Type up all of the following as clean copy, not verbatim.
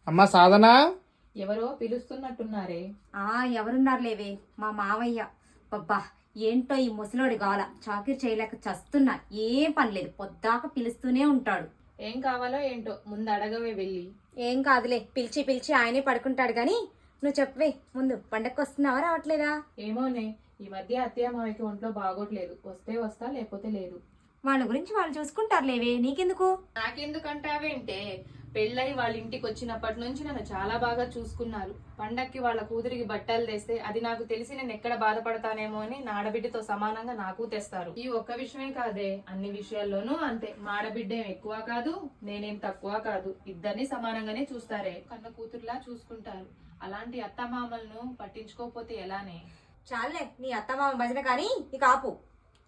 అమ్మా సాధన. ఎవరో పిలుస్తున్నట్టున్నారే. ఎవరున్నారు లేవే, మా మావయ్య. బబ్బా, ఏంటో ఈ ముసలోడి గాల చాకిరి చేయలేక చస్తున్నా. ఏం పని లేదు, పొద్దాక పిలుస్తూనే ఉంటాడు. ఏం కావాలో ఏంటో ముందు అడగవే వెళ్ళి. ఏం కాదులే, పిలిచి పిలిచి ఆయనే పడుకుంటాడు గాని నువ్వు చెప్పవే, ముందు పండగకి వస్తున్నావా రావట్లేదా? ఏమోనే, ఈ మధ్య అత్తయ్య మావయ్యకి ఒంట్లో బాగోట్లేదు. వస్తే వస్తా, లేకపోతే లేదు. వాళ్ళ గురించి వాళ్ళు చూసుకుంటారు లేవే, నీకెందుకు? నాకెందుకంటావేంటే, పెళ్ళై వాళ్ళ ఇంటికి వచ్చినప్పటి నుంచి నన్ను చాలా బాగా చూసుకున్నారు. పండక్కి వాళ్ళ కూతురికి బట్టలు తెస్తే అది నాకు తెలిసి నేను ఎక్కడ బాధపడతానేమో అని నా ఆడబిడ్డతో సమానంగా నాకు తెస్తారు. ఈ ఒక్క విషయమే కాదే, అన్ని విషయాల్లోనూ అంతే. మా ఆడబిడ్డ ఏం ఎక్కువ కాదు, నేనేం తక్కువ కాదు. ఇద్దరిని సమానంగానే చూస్తారే, కన్న కూతురులా చూసుకుంటారు. అలాంటి అత్తమామలను పట్టించుకోకపోతే ఎలానే? చాలే నీ అత్తమామ భజన కానీ, ఇక ఆపు.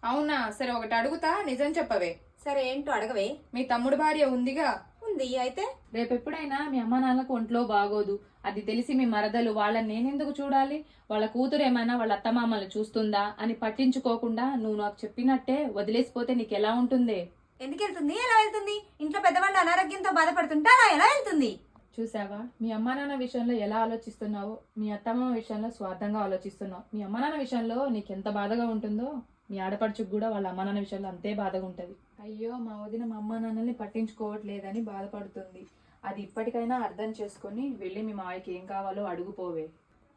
అవునా, సరే ఒకటి అడుగుతా, నిజం చెప్పవే. సరే ఏంటో అడగవే. మీ తమ్ముడు భార్య ఉందిగా? ఉంది. అయితే రేపెప్పుడైనా మీ అమ్మ నాన్నకు ఒంట్లో బాగోదు, అది తెలిసి మీ మరదలు వాళ్ళని నేనెందుకు చూడాలి? వాళ్ళ కూతురు ఏమైనా వాళ్ళ అత్తమామల్ని చూస్తుందా అని పట్టించుకోకుండా నువ్వు నాకు చెప్పినట్టే వదిలేసిపోతే నీకు ఎలా ఉంటుందే? ఎందుకు వెళ్తుంది? ఎలా వెళ్తుంది? ఇంట్లో పెద్దవాళ్ళు అనారోగ్యంతో బాధపడుతుంటే అలా ఎలా వెళ్తుంది? చూసావా, మీ అమ్మ నాన్న విషయంలో ఎలా ఆలోచిస్తున్నావో, మీ అత్తమ్మ విషయంలో స్వార్థంగా ఆలోచిస్తున్నావు. మీ అమ్మ నాన్న విషయంలో నీకెంత బాధగా ఉంటుందో, మీ ఆడపడుచుకు కూడా వాళ్ళ అమ్మ నాన్న విషయంలో అంతే బాధగా ఉంటది. అయ్యో, మా వదిన మా అమ్మ నాన్నల్ని పట్టించుకోవట్లేదని బాధపడుతుంది. అది ఇప్పటికైనా అర్థం చేసుకొని వెళ్ళి మీ మావయ్యకి ఏం కావాలో అడుగుపోవే.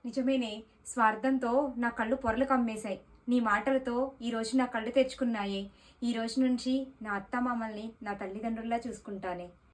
నిజమేనే, స్వార్థంతో నా కళ్ళు పొరలు కమ్మేశాయి. నీ మాటలతో ఈ రోజు నా కళ్ళు తెచ్చుకున్నాయే. ఈ రోజు నుంచి నా అత్త మామల్ని నా తల్లిదండ్రుల్లా చూసుకుంటానే.